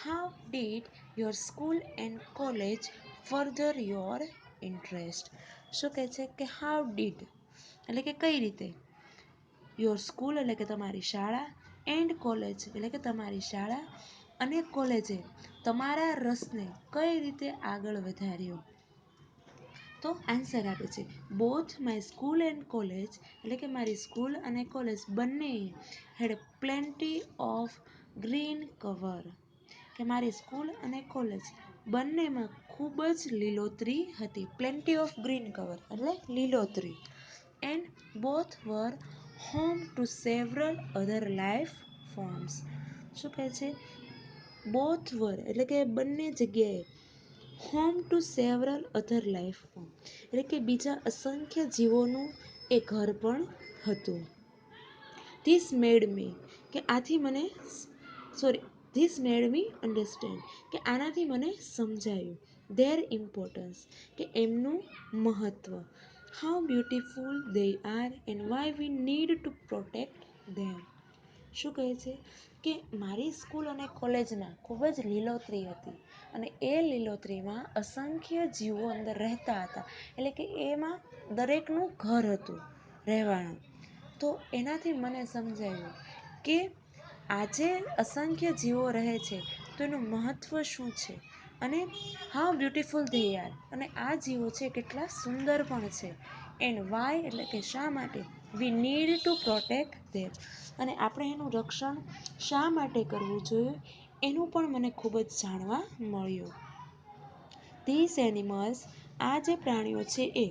How did your school and college further your interest. શું કહે છે કે હાઉ ડીડ એટલે કે કઈ રીતે, યોર સ્કૂલ એટલે કે તમારી શાળા, એન્ડ કોલેજ એટલે કે તમારી શાળા અને કોલેજે તમારા રસને કઈ રીતે આગળ વધાર્યો. તો આન્સર આપે છે both my school and college એટલે કે મારી સ્કૂલ અને કોલેજ બંને હેડ પ્લેન્ટી ઓફ ગ્રીન કવર, કે મારી સ્કૂલ અને કોલેજ બંનેમાં ખૂબ જ લીલોતરી હતી. પ્લેન્ટી ઓફ ગ્રીન કવર એટલે લીલોતરી. And both were home to several other life forms. શું કહે છે, બોથ વર એટલે કે બંને જગ્યાએ, home to several other life form એટલે કે બીજા અસંખ્ય જીવોનું એ ઘર પણ હતું. ધીસ મેડ મી કે આથી મને ધીસ મેડ મી અન્ડરસ્ટેન્ડ કે આનાથી મને સમજાયું ધેર ઇમ્પોર્ટન્સ કે એમનું મહત્ત્વ. How beautiful they are and why we need to protect them. શું કહે છે કે મારી સ્કૂલ અને કોલેજમાં ખૂબ જ લીલોતરી હતી અને એ લીલોતરીમાં અસંખ્ય જીવો અંદર રહેતા હતા, એટલે કે એમાં દરેકનું ઘર હતું રહેવાનું. તો એનાથી મને સમજાયું કે આજે અસંખ્ય જીવો રહે છે તો એનું મહત્ત્વ શું છે અને હાઉ બ્યુટિફુલ ધે આર અને આ જીવો છે કેટલા સુંદર પણ છે. એન્ડ વાય એટલે કે શા માટે, we need to protect them અને આપણે એનું રક્ષણ શા માટે કરવું જોઈએ એનું પણ મને ખૂબ જ જાણવા મળ્યું. ધીસ એનિમલ્સ આ જે પ્રાણીઓ છે એ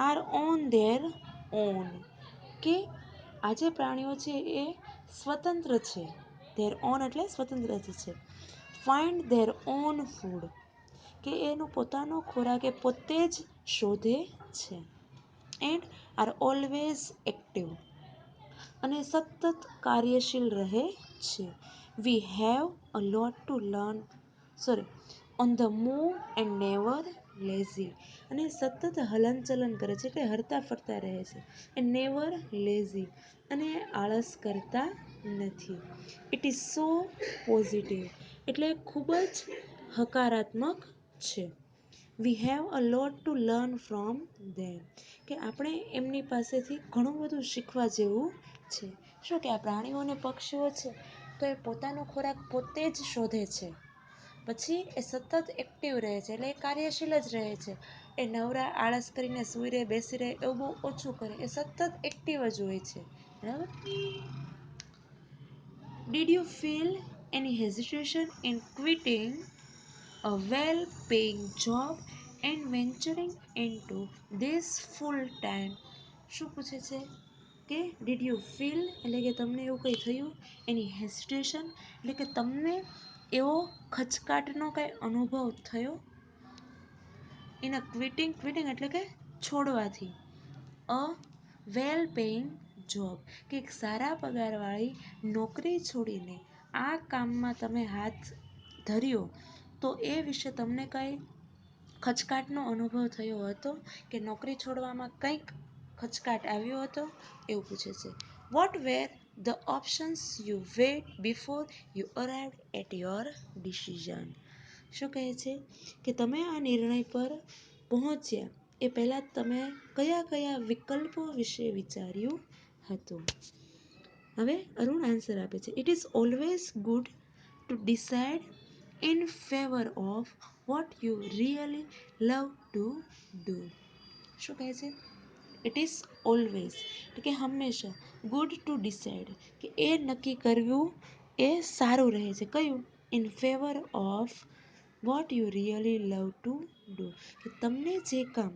આર ઓન ધેર ઓન કે આ જે પ્રાણીઓ છે એ સ્વતંત્ર છે. ધેર ઓન એટલે સ્વતંત્ર છે. ફાઇન્ડ ધેર ઓન ફૂડ કે એનું પોતાનો ખોરાક એ પોતે જ શોધે છે. એન્ડ આર ઓલવેઝ એક્ટિવ અને સતત કાર્યશીલ રહે છે. We have a lot to learn on the move and never lazy અને સતત હલનચલન કરે છે એટલે હરતા ફરતા રહે છે. એન્ડ નેવર લેઝી અને આળસ કરતા નથી. ઇટ ઇઝ સો પોઝિટિવ એટલે ખૂબ જ હકારાત્મક છે. We have a lot to learn from them કે આપણે એમની પાસેથી ઘણું બધું શીખવા જેવું છે. શું કે આ પ્રાણીઓ અને પક્ષીઓ છે તો એ પોતાનો ખોરાક પોતે જ શોધે છે, પછી એ સતત એક્ટિવ રહે છે એટલે એ કાર્યશીલ જ રહે છે. એ નવરા આળસ કરીને સૂઈ રહે બેસી રહે એવું બહુ ઓછું કરે, એ સતત એક્ટિવ જ હોય છે. બરાબર. Did you feel any hesitation in ક્વિટિંગ a well-paying job and venturing into this full-time. શું પૂછે છે કે ડીડ યુ ફીલ એટલે કે તમને એવું કંઈ થયું, એની હેઝિટેશન એટલે કે તમને એવો ખચકાટનો કંઈ અનુભવ થયો. એના ક્વિટિંગ એટલે કે છોડવાથી. અ વેલ પેઇંગ જોબ કે એક સારા પગારવાળી નોકરી છોડીને આ કામમાં તમે હાથ ધર્યો તો એ વિશે તમને કંઈ ખચકાટનો અનુભવ થયો હતો કે નોકરી છોડવામાં કંઈક ખચકાટ આવ્યો હતો એવું પૂછે છે. What were the options you weighed before you arrived at your decision. શું કહે છે કે તમે આ નિર્ણય પર પહોંચ્યા એ પહેલાં તમે કયા કયા વિકલ્પો વિશે વિચાર્યું હતું. હવે અરુણ આન્સર આપે છે. It is always good to decide in favour of what you really love to do. શું કહે છે, ઇટ ઇઝ ઓલવેઝ એટલે કે હંમેશા, ગુડ ટુ ડિસાઇડ કે એ નક્કી કરવું એ સારું રહે છે. કયું, in favour of what you really love to do કે તમને જે કામ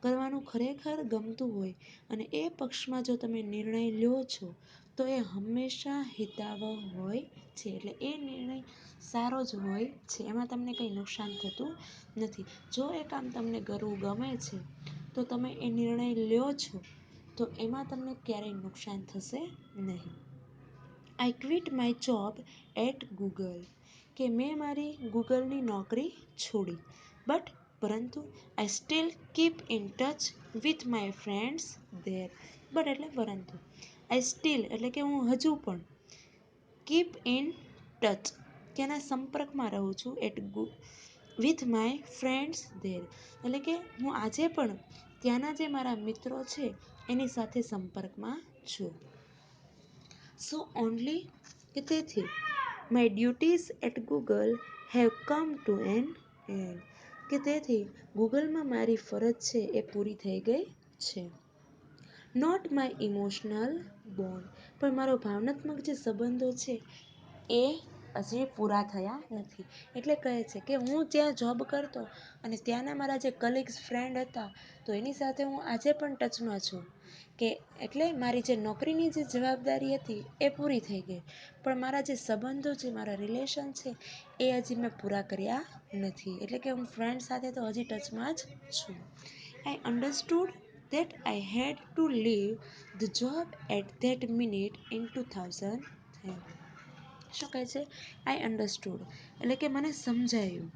કરવાનું ખરેખર ગમતું હોય અને એ પક્ષમાં જો તમે નિર્ણય લ્યો છો તો એ હંમેશા હિતાવહ હોય છે. એટલે એ નિર્ણય સારો જ હોય છે, એમાં તમને કંઈ નુકસાન થતું નથી. જો એ કામ તમને કરવું ગમે છે તો તમે એ નિર્ણય લ્યો છો તો એમાં તમને ક્યારેય નુકસાન થશે નહીં. I quit my job at Google કે મેં મારી ગૂગલની નોકરી છોડી. પરંતુ I still keep in touch with my friends there. એટલે પરંતુ, આઈ સ્ટીલ એટલે કે હું હજુ પણ, કીપ ઇન ટચ ક્યાંના સંપર્કમાં રહું છું વિથ માય ફ્રેન્ડ્સ ધેર, એટલે કે હું આજે પણ ત્યાંના જે મારા મિત્રો છે એની સાથે સંપર્કમાં છું. સો ઓનલી કે તેથી my duties at Google have come to an end, કે તેથી ગૂગલમાં મારી ફરજ છે એ પૂરી થઈ ગઈ છે. નોટ માય ઇમોશનલ બોન્ડ, પણ મારો ભાવનાત્મક જે સંબંધો છે એ હજી પૂરા થયા નથી. એટલે કહે છે કે હું ત્યાં જોબ કરતો અને ત્યાંના મારા જે કલીગ્સ ફ્રેન્ડ હતા તો એની સાથે હું આજે પણ ટચમાં છું, કે એટલે મારી જે નોકરીની જે જવાબદારી હતી એ પૂરી થઈ ગઈ, પણ મારા જે સંબંધો છે, મારા રિલેશન છે એ હજી મેં પૂરા કર્યા નથી. એટલે કે હું ફ્રેન્ડ સાથે તો હજી ટચમાં જ છું. આઈ understood that I had to leave the job at that minute in 2010. શું કહે છે? I understood, એટલે કે મને સમજાયું.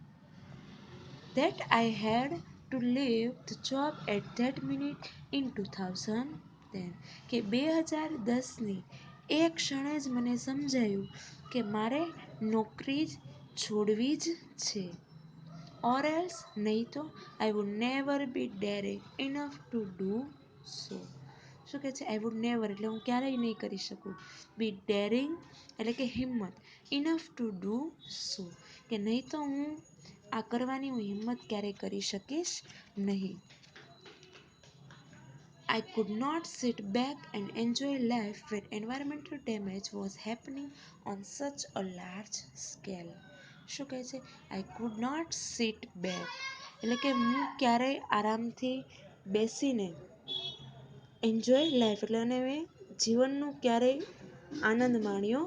That I had to leave the job at that minute in 2010. કે 2010ની એ ક્ષણે જ મને સમજાયું કે મારે નોકરી છોડવી જ છે. Or else, નહીં તો I would never be daring enough to do so. શું કહે છે? I would never એટલે હું ક્યારેય નહીં કરી શકું. Be daring એટલે કે હિંમત. Enough to do so, કે નહીં તો હું આ કરવાની હું હિંમત ક્યારેય કરી શકીશ નહીં. I could not sit back and enjoy life when environmental damage was happening on such a large scale. શું કહે છે? I could not sit back એટલે કે હું ક્યારેય આરામથી બેસીને એન્જોય લાઈફ એટલે અને મેં જીવનનું ક્યારેય આનંદ માણ્યો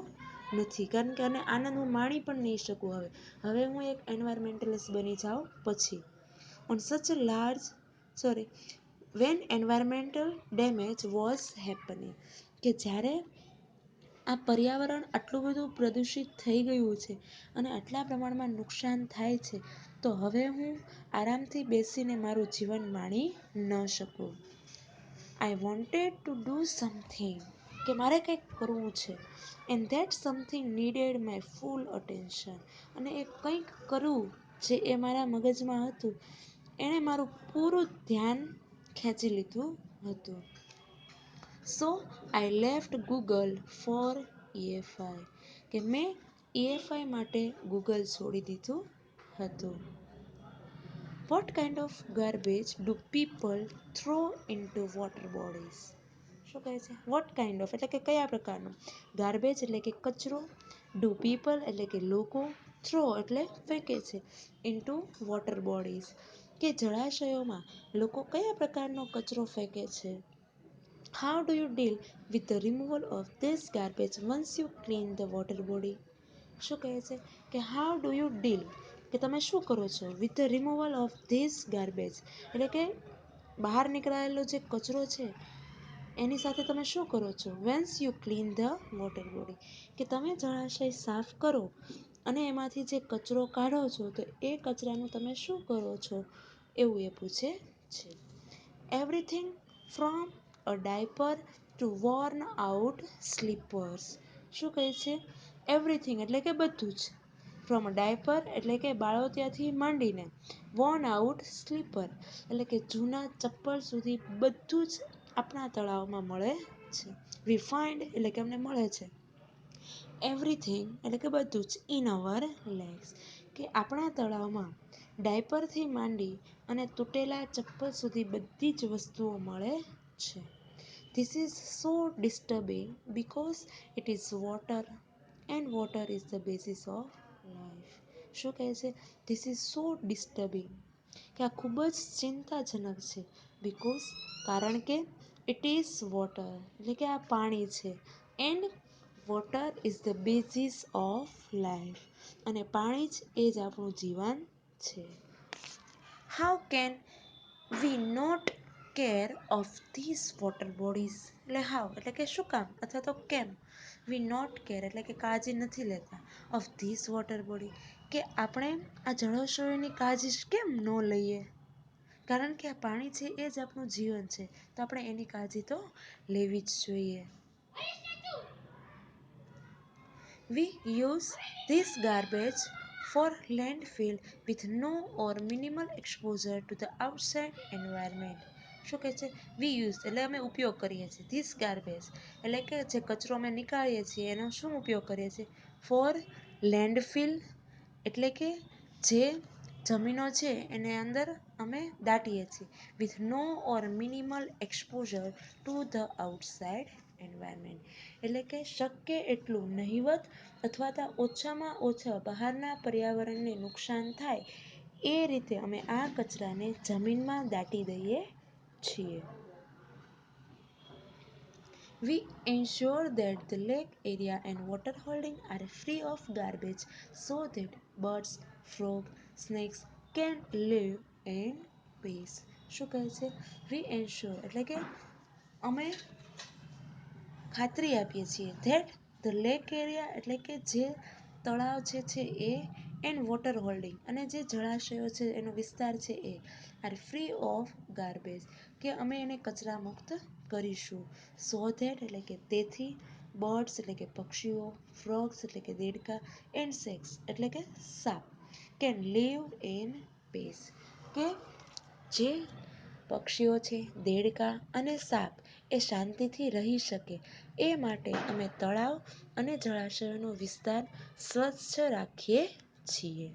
નથી, કારણ કે અને આનંદ હું માણી પણ નહીં શકું. હવે હું એક એન્વાયરમેન્ટલિસ્ટ બની જાઉં પછી. On such a large when environmental damage was happening, કે જ્યારે આ પર્યાવરણ આટલું બધું પ્રદૂષિત થઈ ગયું છે અને આટલા પ્રમાણમાં નુકસાન થાય છે, તો હવે હું આરામથી બેસીને મારું જીવન માણી ન શકું. I wanted to do something, કે મારે કંઈક કરવું છે. And that something needed my full attention, અને એ કંઈક કરવું જે એ મારા મગજમાં હતું એણે મારું પૂરું ધ્યાન ખેંચી લીધું હતું. So I left Google for EFI, કે મેં EFI માટે ગૂગલ છોડી દીધું હતું. What kind of garbage do people throw into water bodies? શું કહે છે? વોટ કાઇન્ડ ઓફ એટલે કે કયા પ્રકારનું, ગાર્બેજ એટલે કે કચરો, ડુ પીપલ એટલે કે લોકો, થ્રો એટલે ફેંકે છે, ઇન્ટુ વોટર બોડીઝ કે જળાશયોમાં લોકો કયા પ્રકારનો કચરો ફેંકે છે. How do you deal with the removal of this garbage once you clean the water body? શું કહે છે? કે હાઉ ડુ યુ ડીલ, કે તમે શું કરો છો, with the removal of this garbage એટલે કે બહાર નીકળાયેલો જે કચરો છે એની સાથે તમે શું કરો છો. Vans you clean the water body, કે તમે જળાશય સાફ કરો અને એમાંથી જે કચરો કાઢો છો તો એ કચરાનું તમે શું કરો છો, એવું એ પૂછે છે. Everything from a diaper to worn out slippers. શું કહે છે? એવરીથિંગ એટલે કે બધું જ, ફ્રોમ અ ડાયપર એટલે કે બાળોતિયાથી માંડીને, વોર્ન આઉટ સ્લીપર એટલે કે જૂના ચપ્પલ સુધી બધું જ આપણા તળાવમાં મળે છે. વી ફાઇન્ડ એટલે કે અમને મળે છે. એવરીથિંગ એટલે કે બધું જ, ઇન અવર લેક્સ, કે આપણા તળાવમાં ડાયપરથી માંડી અને તૂટેલા ચપ્પલ સુધી બધી જ વસ્તુઓ મળે છે. This is so disturbing because it is water and water is the basis of life. શું કહે છે? ધીસ ઇઝ સો ડિસ્ટર્બિંગ, કે આ ખૂબ જ ચિંતાજનક છે. બિકોઝ કારણ કે ઇટ ઇઝ વોટર એટલે કે આ પાણી છે, and water is the basis of life, અને પાણી જ એ જ આપણું જીવન છે. How can we not care of this water bodies, એટલે હાઉ એટલે કે શું કામ અથવા તો કેમ, વી નોટ કેર એટલે કે કાળજી નથી લેતા, ઓફ ધીસ વોટર બોડી કે આપણે આ જળાશયોની કાળજી કેમ ન લઈએ, કારણ કે આ પાણી છે એ જ આપણું જીવન છે, તો આપણે એની કાળજી તો લેવી જ જોઈએ. We use this garbage for landfill with no or minimal exposure to the outside environment. શું કહે છે? વી યુઝ એટલે અમે ઉપયોગ કરીએ છીએ. ધીસ ગાર્બેજ એટલે કે જે કચરો અમે નીકાળીએ છીએ એનો શું ઉપયોગ કરીએ છીએ? ફોર લેન્ડફિલ એટલે કે જે જમીનો છે એને અંદર અમે દાટીએ છીએ. With no or minimal exposure to the outside environment એટલે કે શક્ય એટલું નહિવત અથવા તો ઓછામાં ઓછા બહારના પર્યાવરણને નુકસાન થાય એ રીતે અમે આ કચરાને જમીનમાં દાટી દઈએ છીએ. We ensure that the lake area and water holding are free of garbage so that birds, frogs, snakes can live in peace. શું કહે છે? We ensure એટલે કે અમે ખાતરી આપીએ છીએ ધેટ ધ લેક એરિયા એટલે કે જે તળાવ છે એ એન્ડ વોટર હોલ્ડિંગ અને જે જળાશયો છે એનો વિસ્તાર છે એ આર ફ્રી ઓફ ગાર્બેજ કે અમે એને કચરા મુક્ત કરીશું. સો ધેટ એટલે કે તેથી બર્ડ્સ એટલે કે પક્ષીઓ, ફ્રોગ્સ એટલે કે દેડકા એન્ડ સેક્સ એટલે કે સાપ કેન લીવ ઇન પીસ કે જે પક્ષીઓ છે, દેડકા અને સાપ એ શાંતિથી રહી શકે એ માટે અમે તળાવ અને જળાશયોનો વિસ્તાર સ્વચ્છ રાખીએ છીએ.